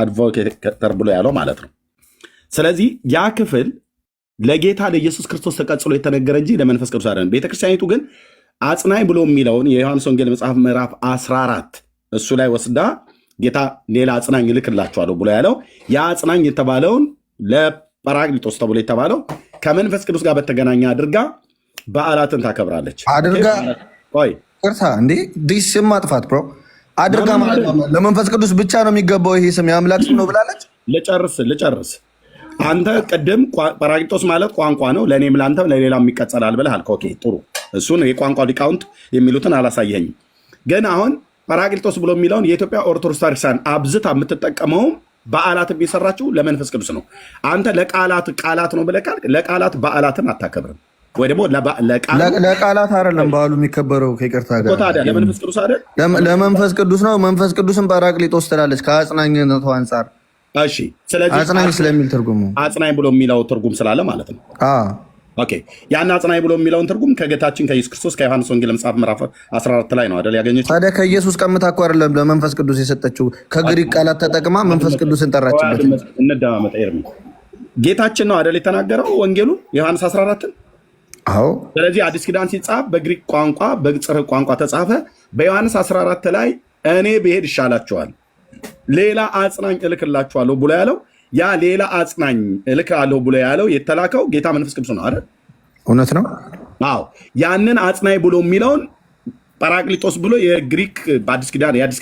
አድቮኬተር ብሎ ያለው ማለት ነው። ስለዚህ ያ ክፍል ለጌታ ለኢየሱስ ክርስቶስ ተቀጽሎ የተነገረ እንጂ ለመንፈስ ቅዱስ አይደለም። ቤተክርስቲያኒቱ ግን አጽናኝ ብሎ የሚለውን የዮሐንስ ወንጌል መጽሐፍ ምዕራፍ 14 እሱ ላይ ወስዳ ጌታ ሌላ አጽናኝ እልክላችኋለሁ ብሎ ያለው ያ አጽናኝ የተባለውን ለጰራቅሊጦስ ተብሎ የተባለው ከመንፈስ ቅዱስ ጋር በተገናኘ አድርጋ በዓላትን ታከብራለች። አድርጋ ቅርታ እንዴ ዲስ ስም ማጥፋት ብሮ አድርጋ ማለት ነው። ለመንፈስ ቅዱስ ብቻ ነው የሚገባው ይሄ ስም የአምላክ ስም ነው ብላለች። ልጨርስ አንተ ቅድም ጰራቅሊጦስ ማለት ቋንቋ ነው፣ ለእኔም ለአንተም ለሌላም ይቀጸላል ብለሃል። ኦኬ ጥሩ፣ እሱን የቋንቋ ሊቃውንት የሚሉትን አላሳየኝም። ግን አሁን ጰራቅሊጦስ ብሎ የሚለውን የኢትዮጵያ ኦርቶዶክስ ቤተክርስቲያን አብዝታ የምትጠቀመውም በዓላት የሰራችው ለመንፈስ ቅዱስ ነው። አንተ ቃላት ነው ብለህ ካልክ ለቃላት በዓላትን አታከብርም ወይ ደግሞ ለቃላት አይደለም በዓሉ የሚከበረው ከይቅርታ ጋር ታዲያ ለመንፈስ ቅዱስ አይደል? ለመንፈስ ቅዱስ ነው። መንፈስ ቅዱስን ጰራቅሊጦስ ትላለች ከአጽናኝነቱ አንጻር። እሺ ስለዚህ አጽናኝ ስለሚል ትርጉሙ አጽናኝ ብሎ የሚለው ትርጉም ስላለ ማለት ነው። ኦኬ ያን አጽናኝ ብሎ የሚለውን ትርጉም ከጌታችን ከኢየሱስ ክርስቶስ ከዮሐንስ ወንጌል መጽሐፍ ምዕራፍ 14 ላይ ነው አይደል ያገኘችው። ታዲያ ከኢየሱስ ቀምታ እኮ አይደለም ለመንፈስ ቅዱስ የሰጠችው፣ ከግሪክ ቃላት ተጠቅማ መንፈስ ቅዱስን ጠራችበት። እንደማመጣ ኤርሚ ጌታችን ነው አይደል የተናገረው ወንጌሉ ዮሐንስ 14ን። አዎ ስለዚህ አዲስ ኪዳን ሲጻፍ በግሪክ ቋንቋ በጽርዕ ቋንቋ ተጻፈ። በዮሐንስ 14 ላይ እኔ ብሄድ ይሻላችኋል ሌላ አጽናኝ እልክላችኋለሁ ብሎ ያለው ያ ሌላ አጽናኝ እልካለሁ ብሎ ያለው የተላከው ጌታ መንፈስ ቅዱስ ነው አይደል? እውነት ነው። አዎ ያንን አጽናኝ ብሎ የሚለውን ጰራቅሊጦስ ብሎ የግሪክ የአዲስ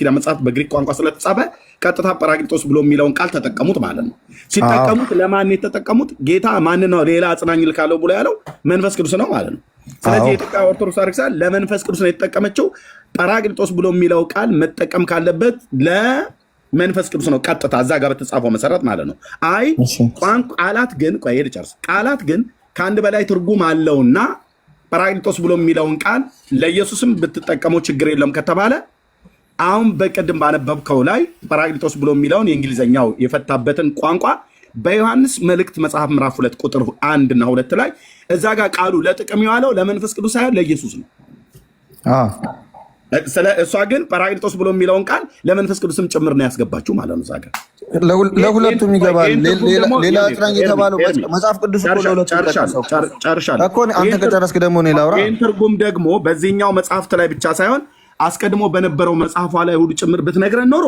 ኪዳን መጽሐፍ በግሪክ ቋንቋ ስለተጻፈ ቀጥታ ጰራቅሊጦስ ብሎ የሚለውን ቃል ተጠቀሙት ማለት ነው። ሲጠቀሙት ለማን የተጠቀሙት? ጌታ ማን ነው ሌላ አጽናኝ እልካለሁ ብሎ ያለው? መንፈስ ቅዱስ ነው ማለት ነው። ስለዚህ የኢትዮጵያ ኦርቶዶክስ ቤተክርስቲያን ለመንፈስ ቅዱስ ነው የተጠቀመችው። ጰራቅሊጦስ ብሎ የሚለው ቃል መጠቀም ካለበት መንፈስ ቅዱስ ነው ቀጥታ እዛ ጋር በተጻፈው መሰረት ማለት ነው። አይ ቃላት ግን ቃላት ግን ከአንድ በላይ ትርጉም አለውና ጰራቅሊጦስ ብሎ የሚለውን ቃል ለኢየሱስም ብትጠቀመው ችግር የለም ከተባለ አሁን በቅድም ባነበብከው ላይ ጰራቅሊጦስ ብሎ የሚለውን የእንግሊዝኛው የፈታበትን ቋንቋ በዮሐንስ መልእክት መጽሐፍ ምዕራፍ 2 ቁጥር 1 እና 2 ላይ እዛ ጋር ቃሉ ለጥቅም የዋለው ለመንፈስ ቅዱስ ሳይሆን ለኢየሱስ ነው። እሷ ግን ጰራቅሊጦስ ብሎ የሚለውን ቃል ለመንፈስ ቅዱስም ጭምር ነው ያስገባችው ማለት ነው። እዛ ጋር ለሁለቱም ይገባል። ሌላ አጽናኝ የተባለው መጽሐፍ ቅዱስ ጨርሻለሁ እኮ አንተ ከጨረስክ ደግሞ እኔ ላውራ። ይህን ትርጉም ደግሞ በዚህኛው መጽሐፍት ላይ ብቻ ሳይሆን አስቀድሞ በነበረው መጽሐፏ ላይ ሁሉ ጭምር ብትነግረን ኖሮ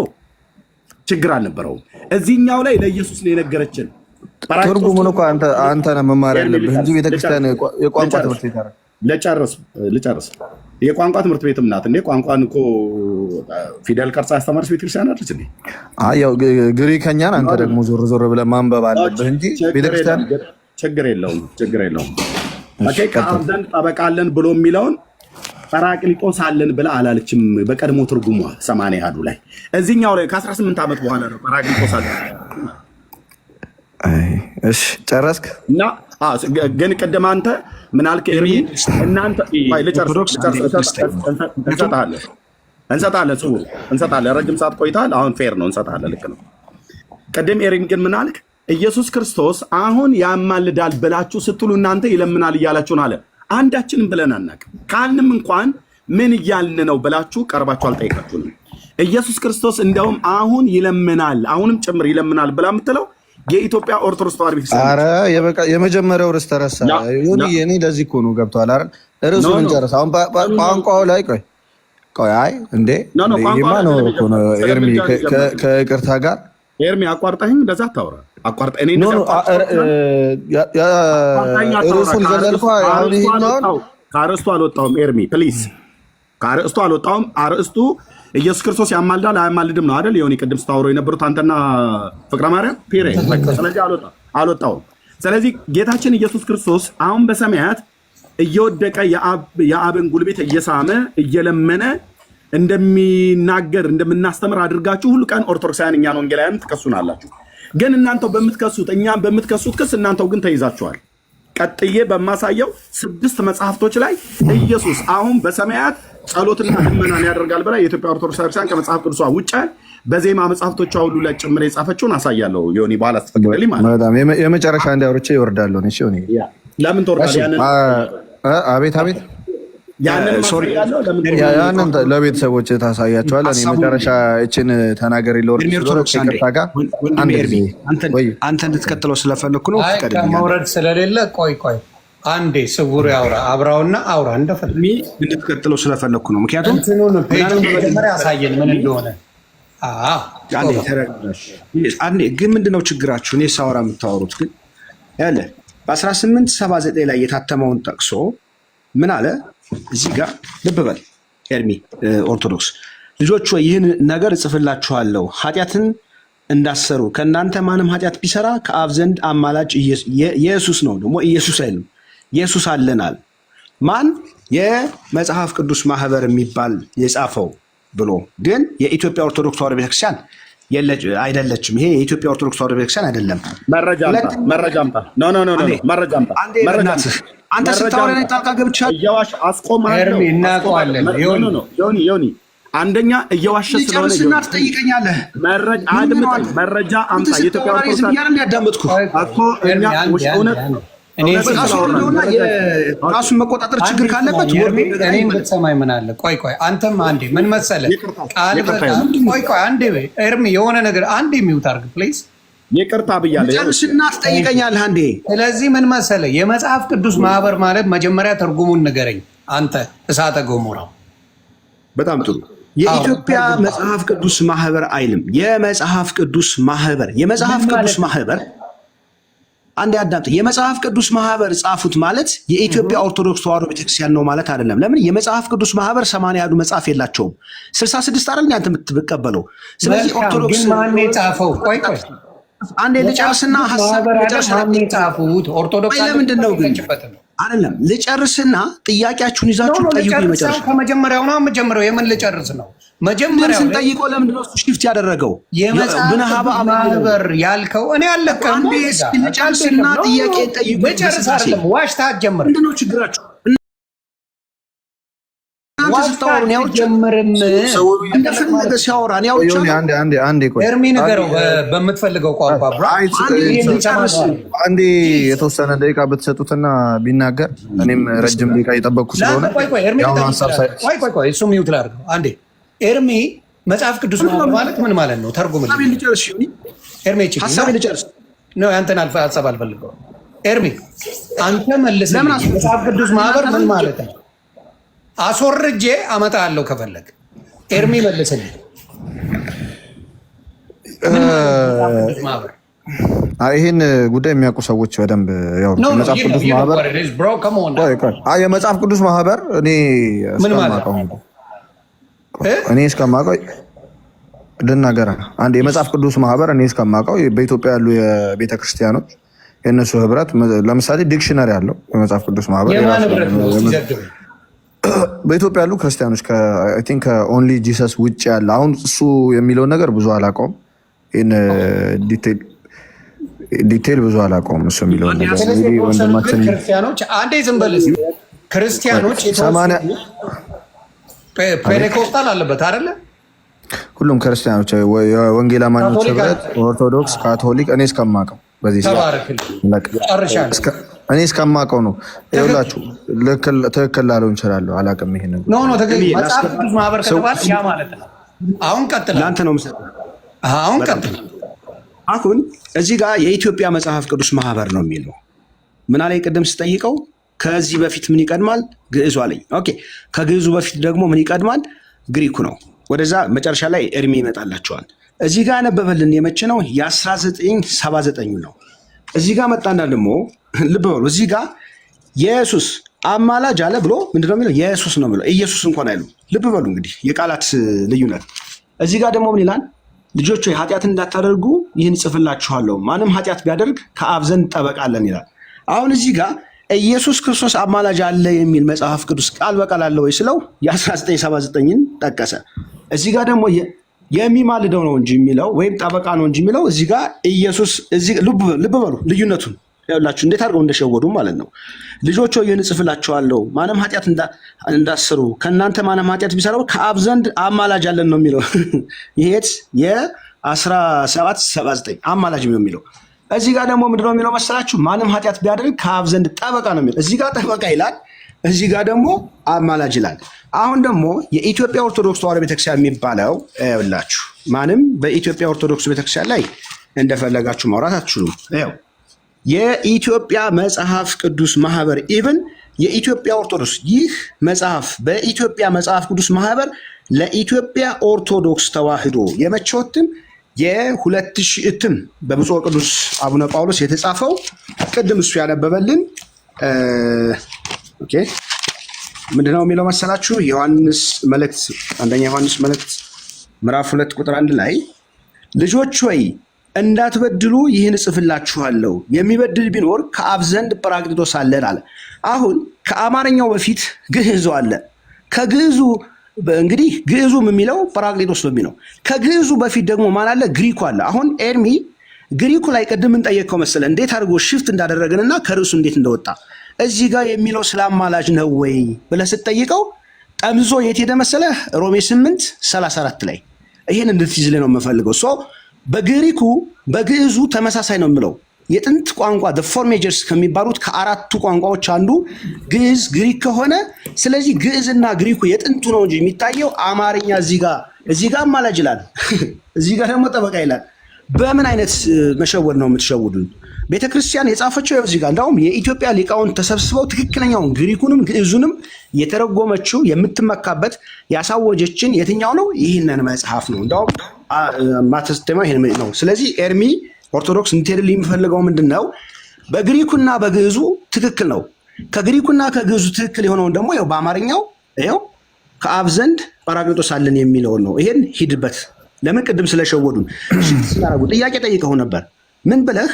ችግር አልነበረውም። እዚህኛው ላይ ለኢየሱስ ነው የነገረችን። ትርጉሙን እኮ አንተ ነህ መማር ያለብህ እንጂ ቤተክርስቲያን የቋንቋ ትምህርት ቤት አይደል። ልጨርስ የቋንቋ ትምህርት ቤትም ናት እንዴ? ቋንቋን እኮ ፊደል ቀርጻ ያስተማረች ቤተክርስቲያን አለች እንዴ? ያው ግሪከኛን አንተ ደግሞ ዞር ዞር ብለህ ማንበብ አለብህ እንጂ ቤተክርስቲያን ችግር የለውም። ከአብ ዘንድ ጠበቃ አለን ብሎ የሚለውን ጰራቅሊጦስ አለን ብላ አላለችም። በቀድሞ ትርጉሟ 80 ላይ እዚህኛው ላይ ከ18 ዓመት በኋላ ነው ጰራቅሊጦስ አለን። እሺ ጨረስክ? እና ግን ቅድም አንተ ምን አልክ? እናንተ እንሰጣለን። ረጅም ሰዓት ቆይታል። አሁን ፌር ነው እንሰጣለን። ልክ ነው። ቅድም ኤሪን ግን ምን አልክ? ኢየሱስ ክርስቶስ አሁን ያማልዳል ብላችሁ ስትሉ እናንተ ይለምናል እያላችሁን አለ። አንዳችንም ብለን አናውቅም። ካልንም እንኳን ምን እያልን ነው ብላችሁ ቀርባችሁ አልጠይቃችሁንም። ኢየሱስ ክርስቶስ እንደውም አሁን ይለምናል፣ አሁንም ጭምር ይለምናል ብላ የምትለው የኢትዮጵያ ኦርቶዶክስ ተዋሕዶ ቤተክርስቲያን። ኧረ የመጀመሪያው ርዕስ ተረሳ። እኔ ለዚህ እኮ ነው ገብቶሃል አይደል? ርዕሱን እንጨርስ። አሁን ቋንቋው ላይ ቆይ አይ እንዴ ይሄማ ነው እኮ ነው ኤርሚ፣ ከይቅርታ ጋር ኤርሚ አቋርጠኝ፣ እንደዛ አታውራ። አቋርጠ እኔ ርዕሱን ዘለልኳ። አሁን ይሄኛውን ከአርዕስቱ አልወጣሁም ኤርሚ ፕሊዝ፣ ከአርዕስቱ አልወጣሁም። አርዕስቱ ኢየሱስ ክርስቶስ ያማልዳል አያማልድም ነው አይደል? የሆነ ቅድም ስታወሩ የነበሩት አንተና ፍቅረ ማርያም ፒሬ። ስለዚህ አልወጣሁም። ስለዚህ ጌታችን ኢየሱስ ክርስቶስ አሁን በሰማያት እየወደቀ የአብን ጉልቤት እየሳመ እየለመነ እንደሚናገር እንደምናስተምር አድርጋችሁ ሁሉ ቀን ኦርቶዶክሳውያን እኛን ወንጌላውያን ትከሱናላችሁ። ግን እናንተው በምትከሱት እኛም በምትከሱት ክስ እናንተው ግን ተይዛችኋል። ቀጥዬ በማሳየው 6 መጽሐፍቶች ላይ ኢየሱስ አሁን በሰማያት ጸሎትና ልመናን ያደርጋል ብላ የኢትዮጵያ ኦርቶዶክስ ቤተክርስቲያን ከመጽሐፍ ቅዱሷ ውጭ በዜማ መጽሐፍቶቿ ሁሉ ላይ ጭምር የጻፈችውን አሳያለሁ። ዮኒ በኋላ ስትፈቅድልኝ ማለት በጣም የመጨረሻ እንዲያወርቼ ይወርዳለሁ። እሺ ዮኒ ለምን ትወርዳለህ? አቤት ያንን ለቤተሰቦች ታሳያቸዋል። እኔ መጨረሻ እችን ተናገር አንተ እንድትቀጥለው ስለፈለኩ ነው። መውረድ ስለሌለ ቆይ አንዴ ስውር ያውራ አብራውና አውራ እንድትቀጥለው ስለፈለኩ ነው። ምክንያቱም መጀመሪያ ያሳየን ምን እንደሆነ። አንዴ ግን ምንድነው ችግራችሁ? እኔ ሳወራ የምታወሩት ግን ያለ በ1879 ላይ የታተመውን ጠቅሶ ምን አለ? እዚህ ጋር ልብ በል ኤርሚ ኦርቶዶክስ ልጆች ወይ ይህን ነገር እጽፍላችኋለሁ ኃጢአትን እንዳሰሩ ከእናንተ ማንም ኃጢአት ቢሰራ ከአብ ዘንድ አማላጭ ኢየሱስ ነው። ደግሞ ኢየሱስ አይልም ኢየሱስ አለናል። ማን? የመጽሐፍ ቅዱስ ማህበር የሚባል የጻፈው ብሎ ግን የኢትዮጵያ ኦርቶዶክስ ተዋሕዶ ቤተክርስቲያን አይደለችም። ይሄ የኢትዮጵያ ኦርቶዶክስ ተዋሕዶ ቤተክርስቲያን አይደለም። መረጃ አምጣ። አንተ ስታወራ ጣልቃ ገብቻለሁ። እየዋሽ አስቆምሃለሁ። እናውቀዋለን። ዮኒ አንደኛ እየዋሸ ስለሆነ ትጠይቀኛለህ። መረጃ አምጣ። የኢትዮጵያ ኦርቶዶክስ ያዳመጥኩ እኮ እኛ እውነት ራሱን መቆጣጠር ችግር ካለበት እኔም ብትሰማኝ ምን አለ? ቆይ አንተም አንዴ ምን መሰለህ ቃል ቆይ አንዴ ኤርሚ የሆነ ነገር አንዴ ሚውት አድርግ ፕሊዝ። ይቅርታ ብያለሁ። ጨርስና ትጠይቀኛለህ አንዴ። ስለዚህ ምን መሰለህ የመጽሐፍ ቅዱስ ማህበር ማለት መጀመሪያ ትርጉሙን ንገረኝ አንተ እሳተ ገሞራው። በጣም ጥሩ። የኢትዮጵያ መጽሐፍ ቅዱስ ማህበር አይልም። የመጽሐፍ ቅዱስ ማህበር አንድ አዳምጥ። የመጽሐፍ ቅዱስ ማህበር ጻፉት ማለት የኢትዮጵያ ኦርቶዶክስ ተዋሕዶ ቤተክርስቲያን ነው ማለት አይደለም። ለምን? የመጽሐፍ ቅዱስ ማህበር 80 ያሉ መጽሐፍ የላቸውም። 66 አይደል አንተ የምትቀበለው። ስለዚህ ኦርቶዶክስ ማን የጻፈው? ቆይ አንዴ ልጨርስና ሐሳብ ጻፉት። ኦርቶዶክስ ለምንድን ነው ግን አይደለም? ልጨርስና ጥያቄያችሁን ይዛችሁ ጠይቁ። ይመጨረሻ ከመጀመሪያው ነው የምጀምረው። የምን ልጨርስ ነው? መጀመሪያ ስንጠይቀው ለምንድን ነው ሽፍት ያደረገው? የመጽሐፍ ማህበር ያልከው እኔ አለቀም። አንዴ ልጨርስና ጥያቄ ጠይቁ። ልጨርስ አይደለም ዋሽታ አትጀምር። ምንድን ነው ችግራችሁ? ኤርሚ ንገረው በምትፈልገው ቋንቋ። አንዴ የተወሰነ ደቂቃ ብትሰጡትና ቢናገር እኔም ረጅም ደቂቃ እየጠበቅኩ ስለሆነ እሱ ሚውት ላድርገው አንዴ። ኤርሚ መጽሐፍ ቅዱስ ማለት ምን ማለት ነው? ተርጉም። ኤርሚ አንተን ሀሳብ አልፈልገውም። ኤርሚ አንተ መልስ። መጽሐፍ ቅዱስ ማህበር ምን ማለት ነው? አስወርጄ አመጣለሁ ከፈለግ። ኤርሚ መልስልኝ። ይህን ጉዳይ የሚያውቁ ሰዎች በደንብ የመጽሐፍ ቅዱስ ማህበር የመጽሐፍ ቅዱስ ማህበር እኔ እስከማውቀው ልናገር አንድ የመጽሐፍ ቅዱስ ማህበር እኔ እስከማውቀው በኢትዮጵያ ያሉ የቤተ ክርስቲያኖች የእነሱ ህብረት ለምሳሌ ዲክሽነሪ ያለው የመጽሐፍ ቅዱስ ማህበር በኢትዮጵያ ያሉ ክርስቲያኖች ከኦንሊ ጂሰስ ውጭ ያለ አሁን እሱ የሚለውን ነገር ብዙ አላውቀውም። ይህን ዲቴል ብዙ አላውቀውም። እሱ የሚለውን ነገር ወንድማችን ክርስቲያኖች አንዴ ዝም በል ክርስቲያኖች ፔንቴኮስታል አለበት አይደለ? ሁሉም ክርስቲያኖች የወንጌል አማኞች ህብረት፣ ኦርቶዶክስ፣ ካቶሊክ እኔ እስከማውቀው በዚህ እኔ እስከማውቀው ነው። ይኸውላችሁ ትክክል ላለው እንችላለሁ፣ አላውቅም። ይሄን መጽሐፍ ቅዱስ ማህበር ከተባለ ያ ማለት ነው። አሁን ቀጥል፣ ለአንተ ነው የምሰጠው። አሁን ቀጥል። አሁን እዚህ ጋር የኢትዮጵያ መጽሐፍ ቅዱስ ማህበር ነው የሚለው ምን አለኝ? ቅድም ስጠይቀው ከዚህ በፊት ምን ይቀድማል? ግዕዙ አለኝ። ኦኬ፣ ከግዕዙ በፊት ደግሞ ምን ይቀድማል? ግሪኩ ነው። ወደዛ መጨረሻ ላይ እድሜ ይመጣላቸዋል። እዚህ ጋር ያነበበልን የመቼ ነው? የ1979 ነው። እዚህ ጋር መጣና ደግሞ ልብ በሉ፣ እዚህ ጋር ኢየሱስ አማላጅ አለ ብሎ ምንድነው የሚለው? ኢየሱስ ነው የሚለው። ኢየሱስ እንኳን አይሉ። ልብ በሉ እንግዲህ የቃላት ልዩነት። እዚህ ጋር ደግሞ ምን ይላል? ልጆች ሆይ ኃጢአት እንዳታደርጉ ይህን ጽፍላችኋለሁ፣ ማንም ኃጢአት ቢያደርግ ከአብ ዘንድ ጠበቃ አለን ይላል። አሁን እዚህ ጋር ኢየሱስ ክርስቶስ አማላጅ አለ የሚል መጽሐፍ ቅዱስ ቃል በቃል አለ ወይ ስለው የ1979ን ጠቀሰ። እዚህ ጋር ደግሞ የሚማልደው ነው እንጂ የሚለው ወይም ጠበቃ ነው እንጂ የሚለው እዚህ ጋር ኢየሱስ። ልብ በሉ ልዩነቱን ያላችሁ እንዴት አድርገው እንደሸወዱ ማለት ነው። ልጆች ሆይ ይህን እጽፍላችኋለሁ ማንም ኃጢአት እንዳሰሩ ከእናንተ ማንም ኃጢአት ቢሰራው ከአብ ዘንድ አማላጅ አለን ነው የሚለው። ይሄት የ1779 አማላጅ ነው የሚለው። እዚህ ጋር ደግሞ ምንድነው የሚለው መሰላችሁ? ማንም ኃጢአት ቢያደርግ ከአብ ዘንድ ጠበቃ ነው የሚለው። እዚህ ጋር ጠበቃ ይላል፣ እዚህ ጋር ደግሞ አማላጅ ይላል። አሁን ደግሞ የኢትዮጵያ ኦርቶዶክስ ተዋሕዶ ቤተክርስቲያን የሚባለው ይኸውላችሁ፣ ማንም በኢትዮጵያ ኦርቶዶክስ ቤተክርስቲያን ላይ እንደፈለጋችሁ ማውራት አትችሉም። ይኸው የኢትዮጵያ መጽሐፍ ቅዱስ ማህበር ኢቭን የኢትዮጵያ ኦርቶዶክስ ይህ መጽሐፍ በኢትዮጵያ መጽሐፍ ቅዱስ ማህበር ለኢትዮጵያ ኦርቶዶክስ ተዋሕዶ የመቼው እትም የ2000 እትም በብፁዕ ቅዱስ አቡነ ጳውሎስ የተጻፈው ቅድም እሱ ያነበበልን ኦኬ ምንድነው የሚለው መሰላችሁ? ዮሐንስ መልእክት አንደኛ ዮሐንስ መልእክት ምዕራፍ 2 ቁጥር 1 ላይ ልጆች ሆይ እንዳትበድሉ ይህን እጽፍላችኋለሁ፣ የሚበድል ቢኖር ከአብ ዘንድ ጰራቅሊጦስ አለን አለ። አሁን ከአማርኛው በፊት ግዕዙ አለ። ከግዕዙ እንግዲህ ግዕዙም የሚለው ጰራቅሊጦስ ነው የሚለው። ከግዕዙ በፊት ደግሞ ማን አለ? ግሪኩ አለ። አሁን ኤርሚ ግሪኩ ላይ ቅድም እንጠየቀው መሰለ እንዴት አድርጎ ሽፍት እንዳደረግንና ከርዕሱ እንዴት እንደወጣ እዚህ ጋር የሚለው ስለ አማላጅ ነው ወይ ብለህ ስትጠይቀው ጠምዞ የት ሄደ መሰለህ? ሮሜ 8:34 ላይ ይሄን እንድትይዝልህ ነው የምፈልገው። በግሪኩ በግዕዙ ተመሳሳይ ነው የምለው። የጥንት ቋንቋ ፎር ሜጀርስ ከሚባሉት ከአራቱ ቋንቋዎች አንዱ ግዕዝ ግሪክ ከሆነ ስለዚህ ግዕዝና ግሪኩ የጥንቱ ነው እንጂ የሚታየው አማርኛ እዚህ ጋር አማላጅ ይላል፣ እዚህ ጋር ደግሞ ጠበቃ ይላል። በምን አይነት መሸወድ ነው የምትሸውዱን? ቤተክርስቲያን የጻፈችው እዚህ ጋር እንዳውም የኢትዮጵያ ሊቃውንት ተሰብስበው ትክክለኛውን ግሪኩንም ግዕዙንም የተረጎመችው የምትመካበት ያሳወጀችን የትኛው ነው? ይህንን መጽሐፍ ነው። እንዳውም ማተስተማ ይሄን ነው። ስለዚህ ኤርሚ ኦርቶዶክስ እንድትሄድልኝ የሚፈልገው ምንድን ነው? በግሪኩና በግዕዙ ትክክል ነው። ከግሪኩና ከግዕዙ ትክክል የሆነውን ደግሞ ያው በአማርኛው ይኸው ከአብ ዘንድ ጰራቅሊጦስ አለን የሚለውን ነው። ይሄን ሂድበት። ለምን ቅድም ስለሸወዱን ስላደረጉ ጥያቄ ጠይቀው ነበር። ምን ብለህ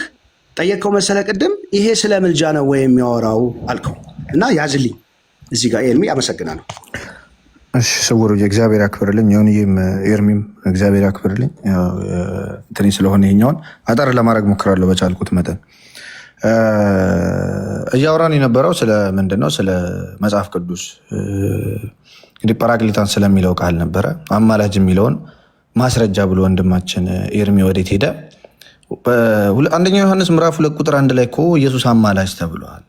ጠየቀው መሰለ? ቅድም ይሄ ስለ ምልጃ ነው ወይ የሚያወራው አልከው እና ያዝልኝ እዚህ ጋር ኤርሚ አመሰግናለሁ። እሺ ስውሩ እግዚአብሔር ያክብርልኝ። ዮኒም ኤርሚም እግዚአብሔር ያክብርልኝ። እንትን ስለሆነ ይሄኛውን አጠር ለማድረግ ሞክራለሁ በቻልኩት መጠን። እያወራን የነበረው ስለ ምንድነው? ስለ መጽሐፍ ቅዱስ እንግዲህ ጰራቅሊጣን ስለሚለው ቃል ነበረ። አማላጅ የሚለውን ማስረጃ ብሎ ወንድማችን ኤርሚ ወዴት ሄደ? አንደኛ ዮሐንስ ምዕራፍ 2 ቁጥር 1 ላይ እኮ ኢየሱስ አማላጅ ተብሏል።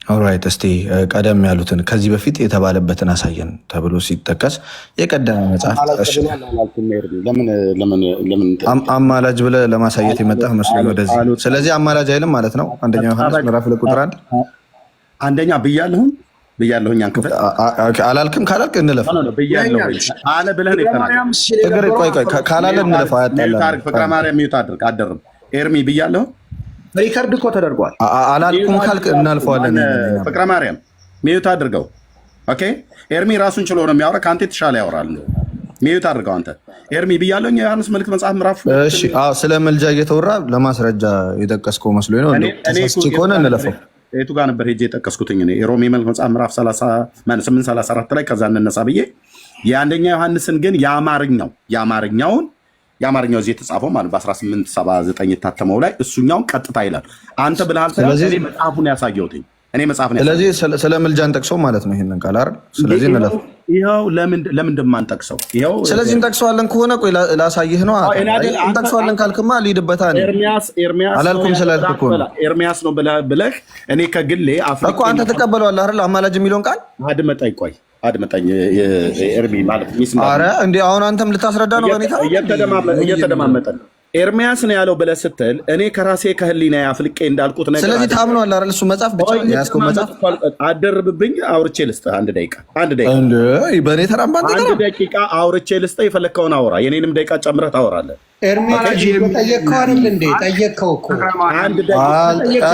ኦልራይት እስቲ ቀደም ያሉትን ከዚህ በፊት የተባለበትን አሳየን ተብሎ ሲጠቀስ የቀደመ መጽሐፍ አማላጅ ብለህ ለማሳየት የመጣህ መስሎኝ ወደዚህ። ስለዚህ አማላጅ አይልም ማለት ነው። አንደኛ ዮሐንስ ምዕራፍ 2 ቁጥር 1 አንደኛ ብያለሁኝ አንክፈት አላልክም። ካላልክ እንለፍ አለ ብለህ ነው የተናገርኩት። ቆይ ካላለ እንለፍ። ፍቅረ ማርያም ሚዩት አድርግ አደርም ኤርሚ ብያለሁ። ሪከርድ እኮ ተደርጓል። አላልኩም ካልክ እናልፈዋለን። ፍቅረ ማርያም ሚዩት አድርገው። ኦኬ ኤርሚ ራሱን ችሎ ነው የሚያወራ። ከአንተ የተሻለ ያወራል። ሚዩት አድርገው አንተ ኤርሚ ብያለሁኝ። የዮሐንስ መልእክት መጽሐፍ ምዕራፍ ስለ መልጃ እየተወራ ለማስረጃ የጠቀስከው መስሎኝ ነው። ተሳስቼ ከሆነ እንለፈው። የቱ ጋር ነበር ሄጄ የጠቀስኩትኝ? የሮሜ መልእክት መጽሐፍ ምዕራፍ 8:34 ላይ ከዛ እንነሳ ብዬ የአንደኛ ዮሐንስን ግን የአማርኛው እዚህ የተጻፈው ማለት በ1879 የታተመው ላይ እሱኛውን ቀጥታ ይላል። አንተ ብለሃል። ስለዚህ መጽሐፉን ያሳየሁትኝ እኔ መጽሐፍ ነው። ስለዚህ ስለ ምልጃን ጠቅሰው ማለት ነው ይሄንን ቃል አይደል? ስለዚህ እንለፍ። ይኸው ለምን እንደማንጠቅሰው ይኸው። ስለዚህ እንጠቅሰዋለን ከሆነ ቆይ ላሳይህ ነው። እንጠቅሰዋለን ካልክማ ልሂድበታ። ኤርሚያስ አላልኩም ስላልክ እኮ ነው። ኤርሚያስ ነው ብለህ እኔ ከግሌ እኮ አንተ ትቀበለዋለህ አይደል? አማላጅ የሚለውን ቃል አድመጠኝ ኤርሚ ማለት ኧረ እንዴ አሁን አንተም ልታስረዳ ነው። በኔታ እየተደማመጠን ኤርሚያስ ነው ያለው ብለህ ስትል እኔ ከራሴ ከህሊና አፍልቄ እንዳልኩት ነገር። ስለዚህ ታምነዋለህ አይደል? እሱ መጽሐፍ ብቻ ያስከው መጽሐፍ አደርብብኝ። አውርቼ ልስጥህ አንድ ደቂቃ እንዴ በኔ ተራምባን አንድ ደቂቃ አውርቼ ልስጥህ። የፈለግከውን አውራ። የኔንም ደቂቃ ጨምረህ ታወራለህ። ኤርሚያስ ጠየቅከው አይደል እንዴ? ጠየቅከው እኮ አንድ ደቂቃ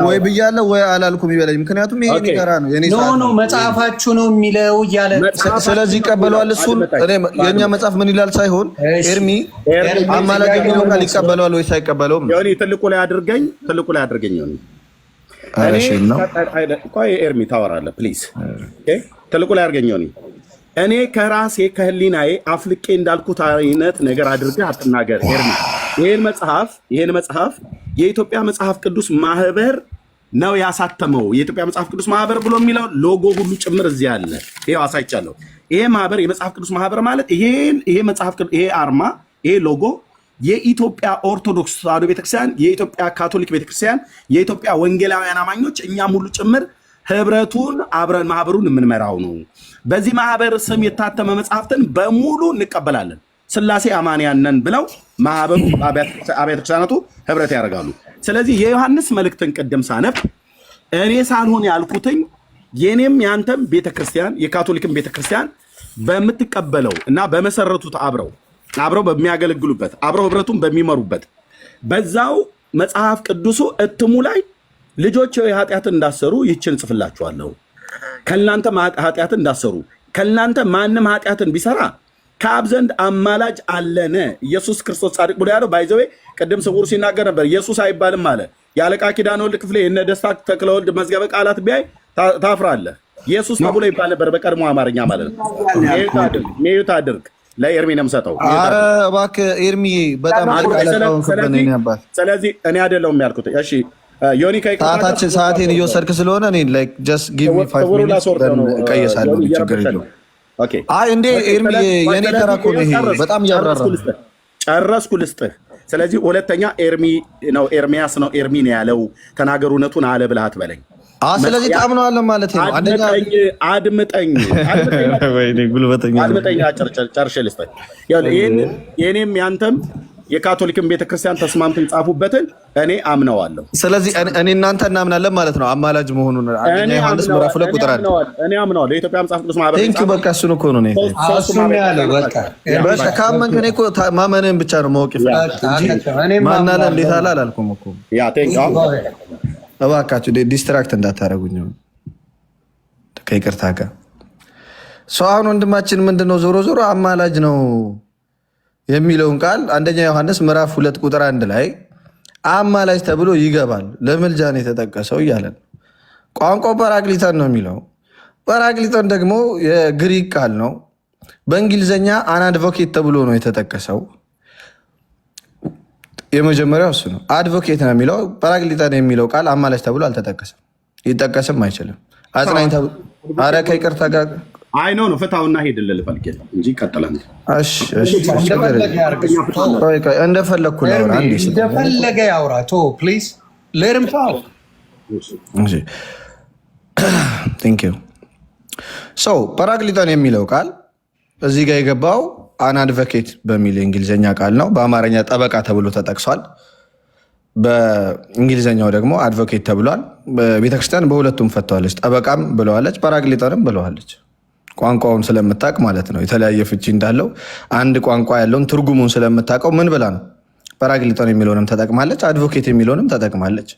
ወይ ብያለሁ ወይ አላልኩም ይበለኝ። ምክንያቱም ይሄ ንገራ ነው የኔ ኖ መጽሐፋችሁ ነው የሚለው እያለ ስለዚህ ይቀበለዋል። እሱን የኛ መጽሐፍ ምን ይላል ሳይሆን ኤርሚ አማላጅ የሚለው ቃል ይቀበለዋል ወይ ሳይቀበለውም ነው። ትልቁ ላይ አድርገኝ ዮኒ ቆይ ኤርሚ ታወራለህ ፕሊዝ። ትልቁ ላይ አድርገኝ ዮኒ። እኔ ከራሴ ከህሊናዬ አፍልቄ እንዳልኩት አይነት ነገር አድርገህ አትናገር ኤርሚ። ይሄን መጽሐፍ የኢትዮጵያ መጽሐፍ ቅዱስ ማህበር ነው ያሳተመው። የኢትዮጵያ መጽሐፍ ቅዱስ ማህበር ብሎ የሚለው ሎጎ ሁሉ ጭምር እዚህ አለ። ይሄው አሳይቻለሁ። ይሄ ማህበር የመጽሐፍ ቅዱስ ማህበር ማለት ይሄ መጽሐፍ ቅዱስ ይሄ አርማ ይሄ ሎጎ የኢትዮጵያ ኦርቶዶክስ ተዋሕዶ ቤተክርስቲያን፣ የኢትዮጵያ ካቶሊክ ቤተክርስቲያን፣ የኢትዮጵያ ወንጌላውያን አማኞች እኛም ሁሉ ጭምር ህብረቱን አብረን ማህበሩን የምንመራው ነው። በዚህ ማህበር ስም የታተመ መጽሐፍትን በሙሉ እንቀበላለን። ስላሴ አማንያን ነን ብለው ማህበሩ አብያተ ክርስቲያናቱ ህብረት ያደርጋሉ። ስለዚህ የዮሐንስ መልእክትን ቅድም ሳነብ እኔ ሳልሆን ያልኩትኝ የኔም ያንተም ቤተክርስቲያን የካቶሊክን ቤተክርስቲያን በምትቀበለው እና በመሰረቱት አብረው በሚያገለግሉበት አብረው ህብረቱን በሚመሩበት በዛው መጽሐፍ ቅዱሱ እትሙ ላይ ልጆች ኃጢአትን እንዳሰሩ ይችን ጽፍላችኋለሁ። ከእናንተ ኃጢአትን እንዳሰሩ ከእናንተ ማንም ኃጢአትን ቢሰራ ከአብ ዘንድ አማላጅ አለነ። ኢየሱስ ክርስቶስ ጻድቅ ብሎ ያለው ባይዘዌ ቅድም ስውር ሲናገር ነበር። ኢየሱስ አይባልም አለ። የአለቃ ኪዳነ ወልድ ክፍሌ የነ ደስታ ተክለወልድ መዝገበ ቃላት ቢያይ ታፍራለህ። ኢየሱስ ተብሎ ይባል ነበር በቀድሞ አማርኛ ማለት ነው። ሜዩት አድርግ ለኤርሚ ነው የምሰጠው። ኧረ እባክህ ኤርሚ በጣም ስለዚህ እኔ አይደለሁም ያልኩት። እሺ ዮኒ ሰዓቴን እየወሰድክ ስለሆነ እኔ ላይክ ጀስት ጊቭ ሚ 5 ሚኒትስ እቀየሳለሁ። ችግር የለውም። አይ እንዴ ኤርሚ የኔ ተራ እኮ ነው ይሄ። በጣም እያብራራ ጨረስኩ ልስጥህ። ስለዚህ ሁለተኛ ኤርሚ ነው ኤርሚያስ ነው ኤርሚ ነው ያለው። ተናገር እውነቱን አለ ብለህ አትበለኝ። ስለዚህ ታምነዋለህ ማለት ነው። አንደኛ አድምጠኝ ጨርሼ ልስጥህ። የኔም ያንተም የካቶሊክን ቤተክርስቲያን ተስማምተን ጻፉበትን እኔ አምነዋለሁ። ስለዚህ እኔ እናንተ እናምናለን ማለት ነው አማላጅ መሆኑን። አንደኛ ዮሐንስ ምዕራፍ 2 ቁጥር 1 እኔ አምነዋለሁ። የኢትዮጵያ መጽሐፍ ቅዱስ ማህበር ቴንክ ዩ በቃ እሱን እኮ ነው በቃ ካመንክ እኔ እኮ ማመንህን ብቻ ነው ማወቅ እንጂ ማን አለ እንዴት አለ አላልኩም እኮ። እባካችሁ ዲስትራክት እንዳታደርጉኝ ከይቅርታ ጋር። ሰው አሁን ወንድማችን ምንድነው ዞሮ ዞሮ አማላጅ ነው የሚለውን ቃል አንደኛ ዮሐንስ ምዕራፍ 2 ቁጥር 1 ላይ አማላጅ ተብሎ ይገባል። ለምልጃ ነው የተጠቀሰው እያለን ቋንቋው ጰራቅሊጦን ነው የሚለው። ጰራቅሊጦን ደግሞ የግሪክ ቃል ነው። በእንግሊዝኛ አን አድቮኬት ተብሎ ነው የተጠቀሰው። የመጀመሪያው እሱ ነው። አድቮኬት ነው የሚለው። ጰራቅሊጦን የሚለው ቃል አማላጅ ተብሎ አልተጠቀሰም፣ ይጠቀስም አይችልም። አጽናኝ ተብሎ ኧረ ከይቅርታ ጋር አይ ነው ፍታውና ሄድልህ ልፈልግ እንጂ ይቀጥላል። እንደፈለግኩ እንደፈለገ ያውራ ፕሊዝ ሌትም ታውክ። ቴንክ ዩ። ሰው ጰራቅሊጦን የሚለው ቃል እዚህ ጋር የገባው አን አድቮኬት በሚል የእንግሊዝኛ ቃል ነው። በአማርኛ ጠበቃ ተብሎ ተጠቅሷል። በእንግሊዝኛው ደግሞ አድቮኬት ተብሏል። ቤተክርስቲያን በሁለቱም ፈተዋለች። ጠበቃም ብለዋለች፣ ጰራቅሊጦንም ብለዋለች። ቋንቋውን ስለምታውቅ ማለት ነው። የተለያየ ፍቺ እንዳለው አንድ ቋንቋ ያለውን ትርጉሙን ስለምታውቀው ምን ብላ ነው ጰራቅሊጦን የሚለውንም ተጠቅማለች፣ አድቮኬት የሚለውንም ተጠቅማለች።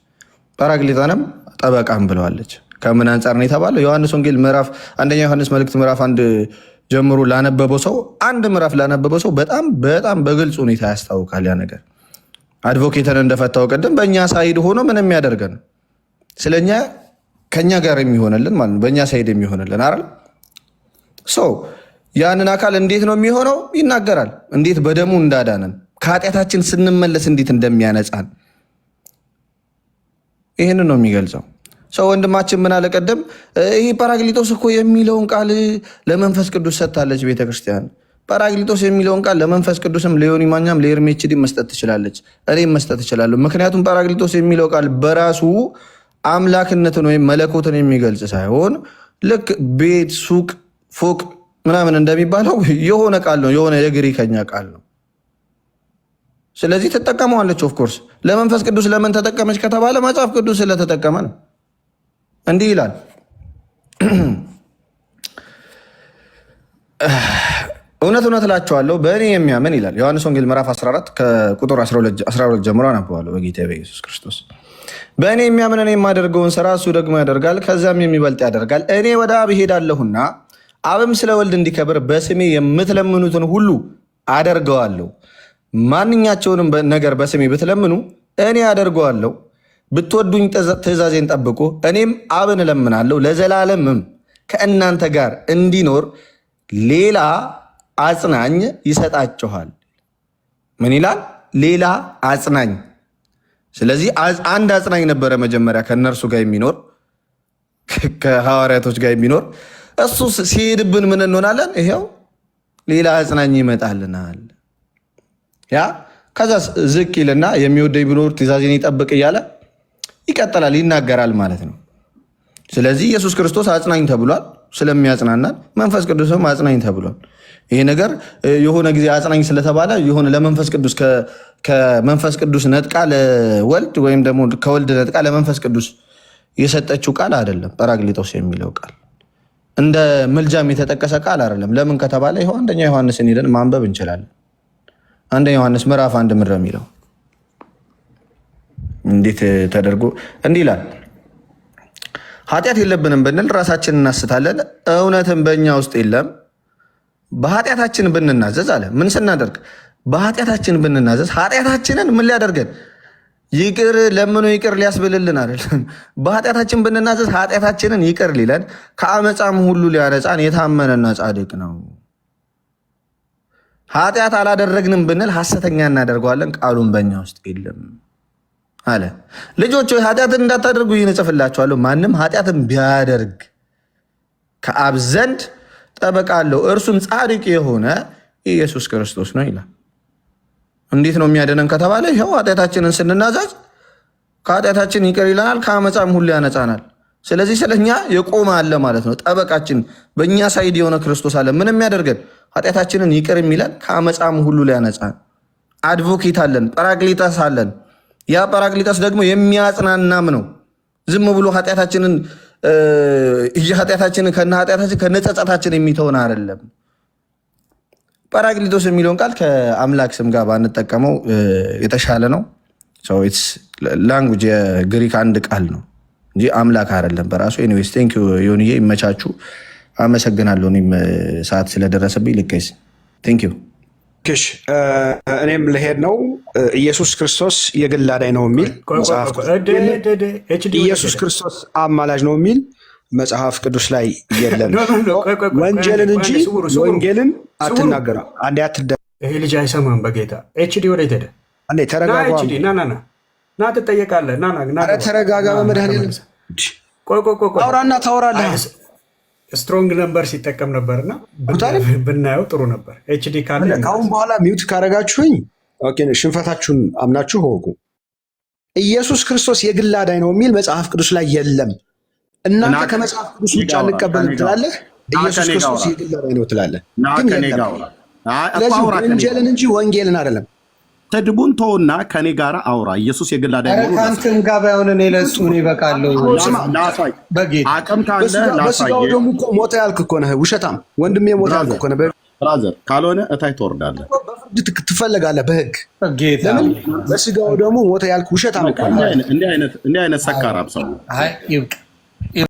ጰራቅሊጦንም ጠበቃም ብለዋለች። ከምን አንጻር ነው የተባለው? ዮሐንስ ወንጌል አንደኛ ዮሐንስ መልእክት ምዕራፍ 1 ጀምሮ ላነበበው ሰው አንድ ምዕራፍ ላነበበው ሰው በጣም በግልጽ ሁኔታ ያስታውቃል። ያ ነገር አድቮኬትን እንደፈታው ቀደም በእኛ ሳይድ ሆኖ ምንም የሚያደርገን ስለኛ ከኛ ጋር የሚሆንልን ማለት ነው። በእኛ ሳይድ የሚሆንልን አይደል? ያንን አካል እንዴት ነው የሚሆነው? ይናገራል። እንዴት በደሙ እንዳዳነን ከኃጢአታችን ስንመለስ እንዴት እንደሚያነጻን ይህንን ነው የሚገልጸው። ወንድማችን ምን አለ ቀደም? ይህ ጰራቅሊጦስ እኮ የሚለውን ቃል ለመንፈስ ቅዱስ ሰጥታለች ቤተክርስቲያን። ጰራቅሊጦስ የሚለውን ቃል ለመንፈስ ቅዱስም ለዮኒ ማኛም ለኤርሜችዲ መስጠት ትችላለች፣ እኔም መስጠት እችላለሁ። ምክንያቱም ጰራቅሊጦስ የሚለው ቃል በራሱ አምላክነትን ወይም መለኮትን የሚገልጽ ሳይሆን ልክ ቤት፣ ሱቅ፣ ፎቅ ምናምን እንደሚባለው የሆነ ቃል ነው፣ የሆነ የግሪከኛ ቃል ነው። ስለዚህ ትጠቀመዋለች። ኦፍኮርስ ለመንፈስ ቅዱስ ለምን ተጠቀመች ከተባለ መጽሐፍ ቅዱስ ስለተጠቀመ ነው። እንዲህ ይላል እውነት እውነት እላችኋለሁ በእኔ የሚያምን ይላል ዮሐንስ ወንጌል ምዕራፍ 14 ከቁጥር 12 ጀምሮ አነበዋለሁ። በጌታ በኢየሱስ ክርስቶስ በእኔ የሚያምን እኔ የማደርገውን ስራ እሱ ደግሞ ያደርጋል፣ ከዚያም የሚበልጥ ያደርጋል። እኔ ወደ አብ እሄዳለሁና አብም ስለ ወልድ እንዲከብር በስሜ የምትለምኑትን ሁሉ አደርገዋለሁ። ማንኛቸውንም ነገር በስሜ ብትለምኑ እኔ አደርገዋለሁ። ብትወዱኝ ትእዛዜን ጠብቁ። እኔም አብን እለምናለሁ ለዘላለምም ከእናንተ ጋር እንዲኖር ሌላ አጽናኝ ይሰጣችኋል። ምን ይላል? ሌላ አጽናኝ። ስለዚህ አንድ አጽናኝ ነበረ መጀመሪያ ከእነርሱ ጋር የሚኖር ከሐዋርያቶች ጋር የሚኖር እሱ ሲሄድብን ምን እንሆናለን? ይሄው ሌላ አጽናኝ ይመጣልናል። ያ ከዛ ዝቅ ይልና የሚወደኝ ቢኖር ትእዛዜን ይጠብቅ እያለ ይቀጥላል፣ ይናገራል ማለት ነው። ስለዚህ ኢየሱስ ክርስቶስ አጽናኝ ተብሏል፣ ስለሚያጽናናል። መንፈስ ቅዱስም አጽናኝ ተብሏል። ይሄ ነገር የሆነ ጊዜ አጽናኝ ስለተባለ የሆነ ለመንፈስ ቅዱስ ከመንፈስ ቅዱስ ነጥቃ ለወልድ ወይም ደግሞ ከወልድ ነጥቃ ለመንፈስ ቅዱስ የሰጠችው ቃል አይደለም። ጰራቅሊጦስ የሚለው ቃል እንደ ምልጃም የተጠቀሰ ቃል አይደለም። ለምን ከተባለ ይኸው አንደኛ ዮሐንስን ሄደን ማንበብ እንችላለን። አንደኛ ዮሐንስ ምዕራፍ 1 ምድረ የሚለው እንዴት ተደርጎ እንዲህ ይላል፣ ኃጢአት የለብንም ብንል ራሳችንን እናስታለን፣ እውነትም በእኛ ውስጥ የለም። በኃጢአታችን ብንናዘዝ አለ። ምን ስናደርግ? በኃጢአታችን ብንናዘዝ ኃጢአታችንን ምን ሊያደርገን? ይቅር ለምኖ ይቅር ሊያስብልልን አይደለም። በኃጢአታችን ብንናዘዝ ኃጢአታችንን ይቅር ሊለን ከአመፃም ሁሉ ሊያነጻን የታመነና ጻድቅ ነው። ኃጢአት አላደረግንም ብንል ሐሰተኛ እናደርገዋለን፣ ቃሉን በእኛ ውስጥ የለም አለ። ልጆች ሆይ ኃጢአትን እንዳታደርጉ ይህን እጽፍላችኋለሁ። ማንም ኃጢአትን ቢያደርግ ከአብ ዘንድ ጠበቃ አለው፣ እርሱም ጻድቅ የሆነ ኢየሱስ ክርስቶስ ነው ይላል። እንዴት ነው የሚያደነን ከተባለ ይኸው ኃጢአታችንን ስንናዛዝ ከኃጢአታችን ይቅር ይለናል፣ ከአመፃም ሁሉ ያነጻናል። ስለዚህ ስለኛ የቆመ አለ ማለት ነው። ጠበቃችን በእኛ ሳይድ የሆነ ክርስቶስ አለ። ምን የሚያደርገን? ኃጢአታችንን ይቅር የሚለን ከአመፃም ሁሉ ሊያነጻን። አድቮኬት አለን፣ ጰራቅሊጦስ አለን። ያ ጰራቅሊጦስ ደግሞ የሚያጽናናም ነው። ዝም ብሎ ኃጢአታችንን ከነ ኃጢአታችን ከነጸጸታችን የሚተውን አይደለም። ጰራቅሊጦስ የሚለውን ቃል ከአምላክ ስም ጋር ባንጠቀመው የተሻለ ነው። ላንጉጅ የግሪክ አንድ ቃል ነው እንጂ አምላክ አይደለም በራሱ። ኤኒዌይስ ቴንክ ዩ ዮኒዬ፣ ይመቻችሁ። አመሰግናለሁ። እኔም ሰዓት ስለደረሰብኝ ልቀይስ። ቴንክ ዩ። እኔም ልሄድ ነው። ኢየሱስ ክርስቶስ የግል አዳኝ ነው የሚል ኢየሱስ ክርስቶስ አማላጅ ነው የሚል መጽሐፍ ቅዱስ ላይ የለም። ወንጀልን እንጂ ወንጌልን አትናገርም። አንዴ ይሄ ልጅ አይሰማም። በጌታ ኤችዲ ወዴት ሄደ? አንዴ ተረጋጋ። ና ትጠየቃለህ። ኧረ ተረጋጋ። በመድኃኒዓለም አውራና ታወራለህ። ስትሮንግ ነበር ሲጠቀም ነበርና ብናየው ጥሩ ነበር። ኤችዲ ካለ ከአሁን በኋላ ሚውት ካረጋችሁኝ ሽንፈታችሁን አምናችሁ ወቁ። ኢየሱስ ክርስቶስ የግል አዳኝ ነው የሚል መጽሐፍ ቅዱስ ላይ የለም። እናንተ ከመጽሐፍ ቅዱስ ውጭ አንቀበልም ትላለህ። ኢየሱስ ክርስቶስ የግል አዳኝ ነው ትላለህ። ስለዚህ ወንጌልን እንጂ ወንጌልን አይደለም። ተድቡን ተውና ከኔ ጋር አውራ። ኢየሱስ የግል አዳኝ ነው። ከአንተም ጋር ባይሆን እኔ ለእሱ እኔ እበቃለሁ። አቅም ካለ በስጋው ደግሞ እኮ ሞተ ያልክ እኮ ነህ። ውሸታም ወንድሜ ሞተ ያልክ እኮ ነህ። ብራዘር ካልሆነ እታይ ትወርዳለህ፣ በፍርድ ትፈለጋለህ በህግ። ለምን በስጋው ደግሞ ሞተ ያልክ ውሸታም እኮ ነህ። እንዲህ አይነት ሰካራም ሰው